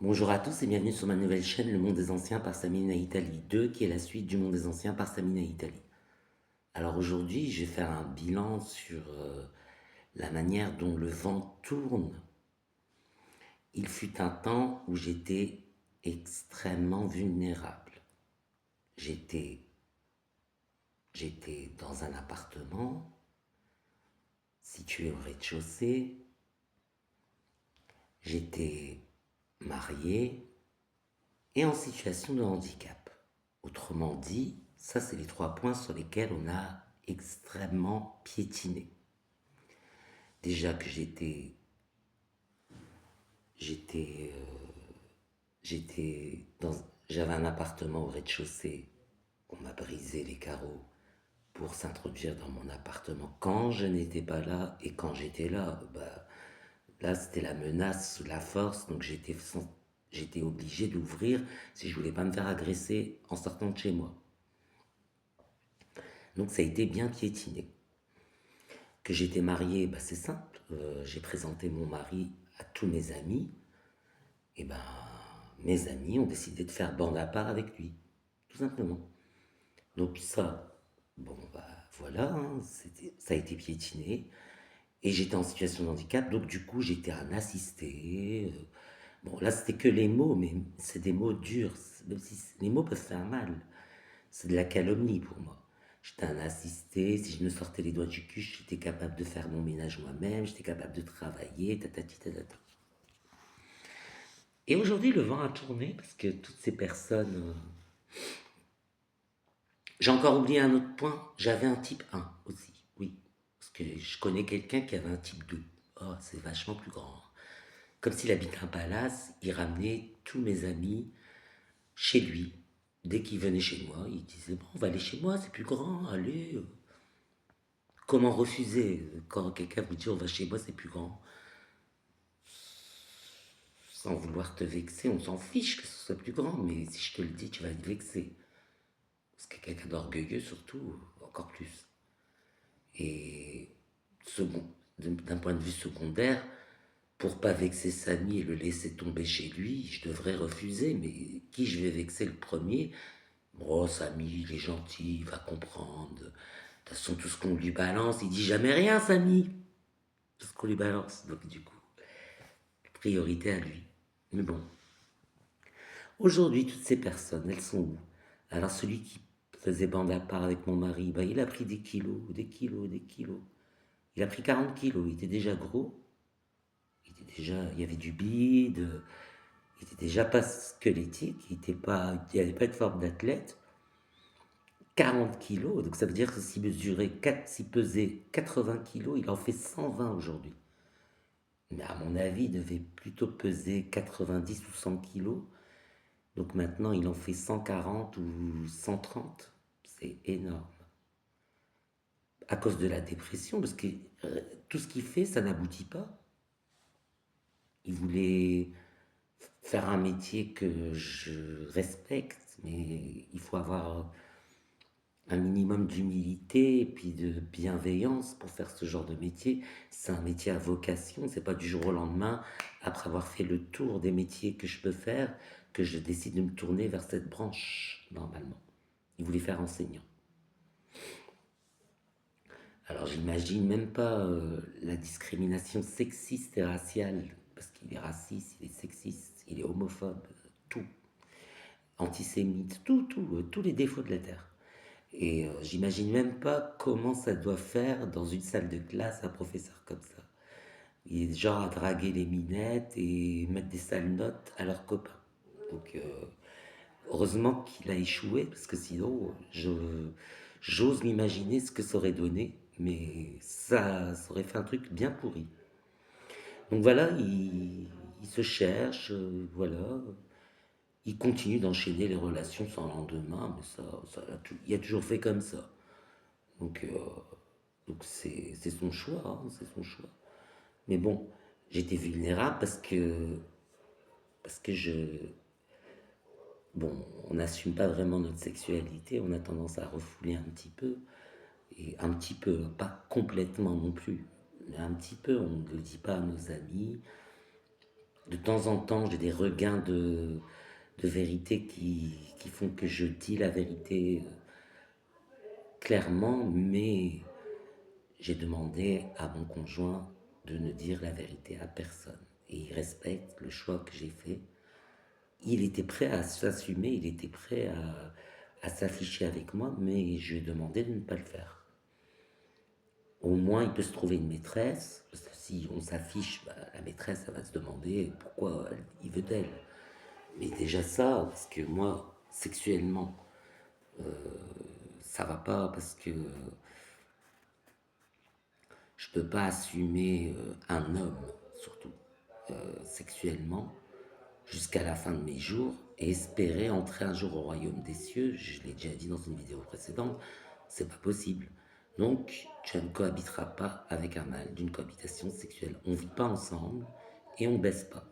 Bonjour à tous et bienvenue sur ma nouvelle chaîne Le Monde des Anciens par Samina Italie 2 qui est la suite du Monde des Anciens par Samina Italie. Alors aujourd'hui je vais faire un bilan sur la manière dont le vent tourne. Il fut un temps où j'étais extrêmement vulnérable. J'étais dans un appartement situé au rez-de-chaussée. J'étais marié et en situation de handicap. Autrement dit, ça c'est les 3 points sur lesquels on a extrêmement piétiné. Déjà que j'étais, j'avais un appartement au rez-de-chaussée. On m'a brisé les carreaux pour s'introduire dans mon appartement quand je n'étais pas là, et quand j'étais là, là c'était la menace sous la force, donc j'étais obligé d'ouvrir si je voulais pas me faire agresser en sortant de chez moi. Donc ça a été bien piétiné. Que j'étais marié, c'est simple. J'ai présenté mon mari à tous mes amis. Et mes amis ont décidé de faire bande à part avec lui, tout simplement. Donc ça, bon voilà, hein, ça a été piétiné. Et j'étais en situation de handicap, donc du coup j'étais un assisté. Bon là c'était que les mots, mais c'est des mots durs. Même si les mots peuvent faire mal. C'est de la calomnie pour moi. J'étais un assisté, si je me sortais les doigts du cul, j'étais capable de faire mon ménage moi-même, j'étais capable de travailler, tatati tatata. Et aujourd'hui, le vent a tourné parce que toutes ces personnes. J'ai encore oublié un autre point, j'avais un type 1 aussi, oui. Parce que je connais quelqu'un qui avait un type 2. Oh, c'est vachement plus grand. Comme s'il habitait un palace, il ramenait tous mes amis chez lui. Dès qu'il venait chez moi, il disait bon, on va aller chez moi, c'est plus grand, allez. Comment refuser quand quelqu'un vous dit on va chez moi, c'est plus grand? Sans vouloir te vexer, on s'en fiche que ce soit plus grand, mais si je te le dis, tu vas te vexer. Parce que quelqu'un d'orgueilleux, surtout, encore plus. Et second, d'un point de vue secondaire, pour pas vexer Samy et le laisser tomber chez lui, je devrais refuser, mais qui je vais vexer le premier? Oh, Samy, il est gentil, il va comprendre. De toute façon, tout ce qu'on lui balance, il dit jamais rien, Samy. Tout ce qu'on lui balance. Donc, du coup, priorité à lui. Mais bon. Aujourd'hui, toutes ces personnes, elles sont où? Alors, celui qui faisait bande à part avec mon mari, il a pris des kilos, des kilos, des kilos. Il a pris 40 kilos, il était déjà gros. Il y avait du bide, il était déjà pas squelettique, il n'avait pas de forme d'athlète. 40 kilos, donc ça veut dire que s'il pesait 80 kilos, il en fait 120 aujourd'hui. Mais à mon avis, il devait plutôt peser 90 ou 100 kilos. Donc maintenant, il en fait 140 ou 130. C'est énorme. À cause de la dépression, parce que tout ce qu'il fait, ça n'aboutit pas. Il voulait faire un métier que je respecte, mais il faut avoir un minimum d'humilité et puis de bienveillance pour faire ce genre de métier. C'est un métier à vocation, c'est pas du jour au lendemain, après avoir fait le tour des métiers que je peux faire, que je décide de me tourner vers cette branche, normalement. Il voulait faire enseignant. Alors j'imagine même pas la discrimination sexiste et raciale, parce qu'il est raciste, il est sexiste, il est homophobe, tout. Antisémite, tous les défauts de la Terre. Et j'imagine même pas comment ça doit faire dans une salle de classe un professeur comme ça. Il est genre à draguer les minettes et mettre des sales notes à leurs copains. Donc heureusement qu'il a échoué, parce que sinon j'ose m'imaginer ce que ça aurait donné, mais ça aurait fait un truc bien pourri. Donc voilà, il se cherche, voilà. Il continue d'enchaîner les relations sans lendemain, mais il a toujours fait comme ça. Donc, euh, donc c'est son choix, hein, c'est son choix. Mais bon, j'étais vulnérable parce que bon, on n'assume pas vraiment notre sexualité, on a tendance à refouler un petit peu, et un petit peu, pas complètement non plus, mais un petit peu, on ne le dit pas à nos amis, De temps en temps, j'ai des regains de vérité qui font que je dis la vérité clairement, mais j'ai demandé à mon conjoint de ne dire la vérité à personne. Et il respecte le choix que j'ai fait. Il était prêt à s'assumer, il était prêt à s'afficher avec moi, mais je lui ai demandé de ne pas le faire. Au moins, il peut se trouver une maîtresse, parce que si on s'affiche, bah, la maîtresse, elle va se demander pourquoi il veut d'elle. Mais déjà ça, parce que moi, sexuellement, ça va pas, parce que je peux pas assumer un homme, surtout sexuellement, jusqu'à la fin de mes jours et espérer entrer un jour au royaume des cieux. Je l'ai déjà dit dans une vidéo précédente, c'est pas possible. Donc, tu ne cohabiteras pas avec un mâle d'une cohabitation sexuelle. On vit pas ensemble et on baisse pas.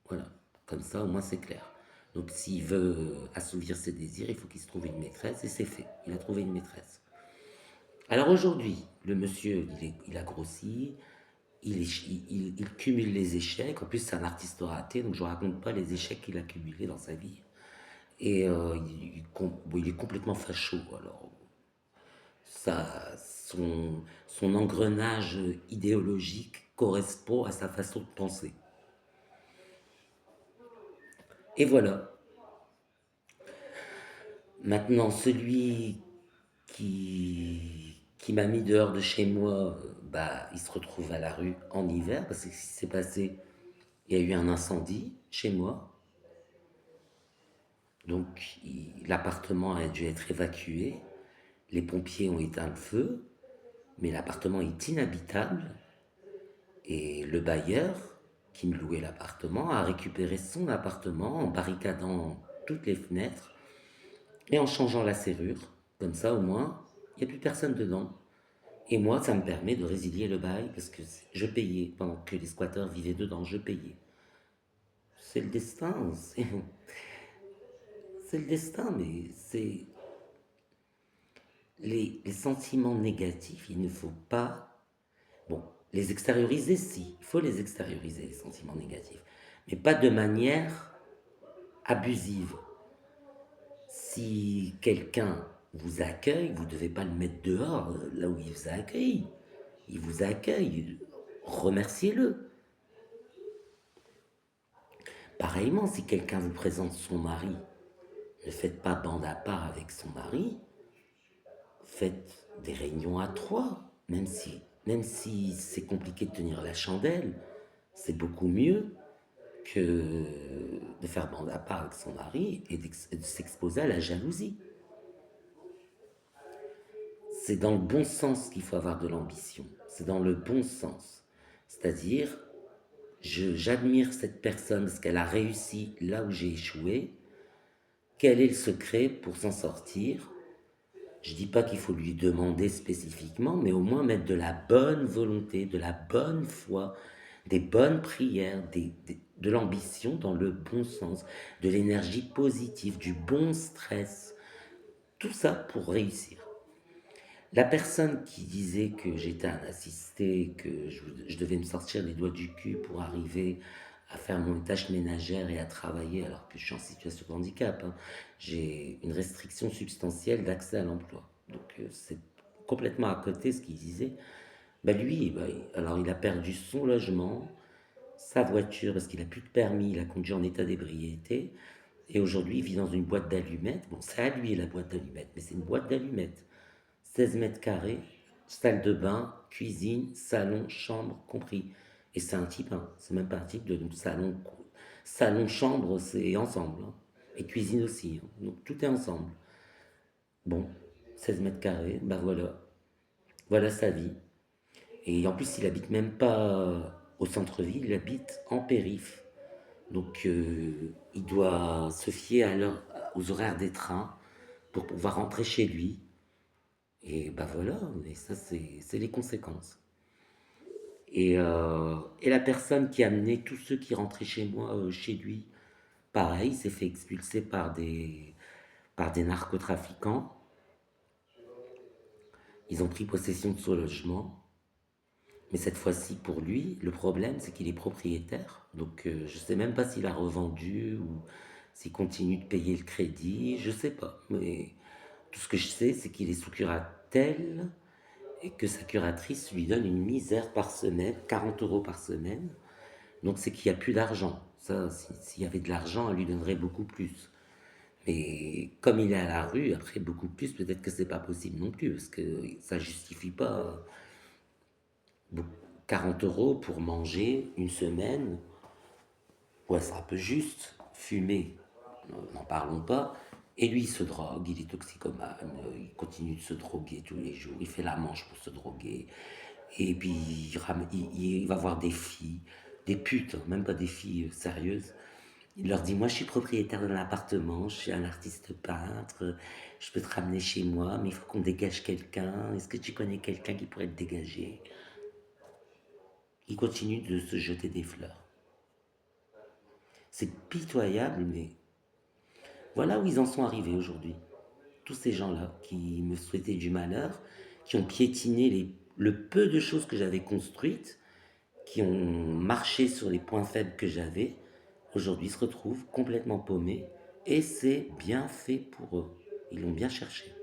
Voilà, comme ça au moins c'est clair. Donc s'il veut assouvir ses désirs, il faut qu'il se trouve une maîtresse et c'est fait. Il a trouvé une maîtresse. Alors aujourd'hui, le monsieur, il a grossi, il cumule les échecs. En plus, c'est un artiste raté, donc je ne raconte pas les échecs qu'il a cumulés dans sa vie. Et bon, il est complètement facho. Alors, son engrenage idéologique correspond à sa façon de penser. Et voilà. Maintenant, celui qui m'a mis dehors de chez moi, bah, il se retrouve à la rue en hiver parce que ce qui s'est passé, il y a eu un incendie chez moi. Donc, l'appartement a dû être évacué. Les pompiers ont éteint le feu, mais l'appartement est inhabitable. Et le bailleur qui me louait l'appartement a récupéré son appartement en barricadant toutes les fenêtres et en changeant la serrure. Comme ça, au moins, il n'y a plus personne dedans. Et moi, ça me permet de résilier le bail parce que je payais pendant que les squatteurs vivaient dedans, je payais. C'est le destin, c'est le destin, mais c'est les sentiments négatifs, il ne faut pas, bon, les extérioriser, si, il faut les extérioriser, les sentiments négatifs, mais pas de manière abusive. Si quelqu'un vous accueille, vous ne devez pas le mettre dehors, là où il vous a accueilli. Il vous accueille, remerciez-le. Pareillement, si quelqu'un vous présente son mari, ne faites pas bande à part avec son mari, faites des réunions à trois, même si c'est compliqué de tenir la chandelle, c'est beaucoup mieux que de faire bande à part avec son mari et de s'exposer à la jalousie. C'est dans le bon sens qu'il faut avoir de l'ambition. C'est dans le bon sens. C'est-à-dire, j'admire cette personne parce qu'elle a réussi là où j'ai échoué. Quel est le secret pour s'en sortir? Je dis pas qu'il faut lui demander spécifiquement, mais au moins mettre de la bonne volonté, de la bonne foi, des bonnes prières, de l'ambition dans le bon sens, de l'énergie positive, du bon stress. Tout ça pour réussir. La personne qui disait que j'étais un assisté, que je devais me sortir les doigts du cul pour arriver à faire mon tâche ménagère et à travailler alors que je suis en situation de handicap, hein. J'ai une restriction substantielle d'accès à l'emploi. Donc c'est complètement à côté ce qu'il disait. Bah lui, bah, alors il a perdu son logement, sa voiture parce qu'il n'a plus de permis, il a conduit en état d'ébriété. Et aujourd'hui, il vit dans une boîte d'allumettes. Bon, c'est à lui la boîte d'allumettes, mais c'est une boîte d'allumettes. 16 mètres carrés, salle de bain, cuisine, salon, chambre compris. Et c'est un type, hein, c'est même pas un type de salon. Salon, chambre, c'est ensemble, hein. Et cuisine aussi, hein. Donc tout est ensemble. Bon, 16 mètres carrés, bah voilà. Voilà sa vie. Et en plus, il habite même pas au centre-ville, il habite en périph'. Donc il doit se fier aux horaires des trains pour pouvoir rentrer chez lui. Et bah voilà, et ça c'est les conséquences. Et la personne qui a amené tous ceux qui rentraient chez moi, chez lui, pareil, s'est fait expulser par des narcotrafiquants. Ils ont pris possession de son logement. Mais cette fois-ci, pour lui, le problème, c'est qu'il est propriétaire. Donc, je sais même pas s'il a revendu ou s'il continue de payer le crédit. Je sais pas. Mais tout ce que je sais, c'est qu'il est sous curatelle et que sa curatrice lui donne une misère par semaine, 40 euros par semaine. Donc, c'est qu'il n'y a plus d'argent. Ça, s'il y avait de l'argent, elle lui donnerait beaucoup plus. Mais comme il est à la rue, après beaucoup plus, peut-être que c'est pas possible non plus, parce que ça justifie pas 40 euros pour manger une semaine. Ouais, c'est un peu juste. Fumer, n'en parlons pas. Et lui, il se drogue, il est toxicomane, il continue de se droguer tous les jours, il fait la manche pour se droguer. Et puis, il va voir des filles, des putes, hein, même pas des filles sérieuses. Il leur dit, moi je suis propriétaire d'un appartement, je suis un artiste peintre, je peux te ramener chez moi, mais il faut qu'on dégage quelqu'un. Est-ce que tu connais quelqu'un qui pourrait te dégager? Il continue de se jeter des fleurs. C'est pitoyable, mais voilà où ils en sont arrivés aujourd'hui. Tous ces gens-là qui me souhaitaient du malheur, qui ont piétiné le peu de choses que j'avais construites, qui ont marché sur les points faibles que j'avais, aujourd'hui se retrouvent complètement paumés et c'est bien fait pour eux. Ils l'ont bien cherché.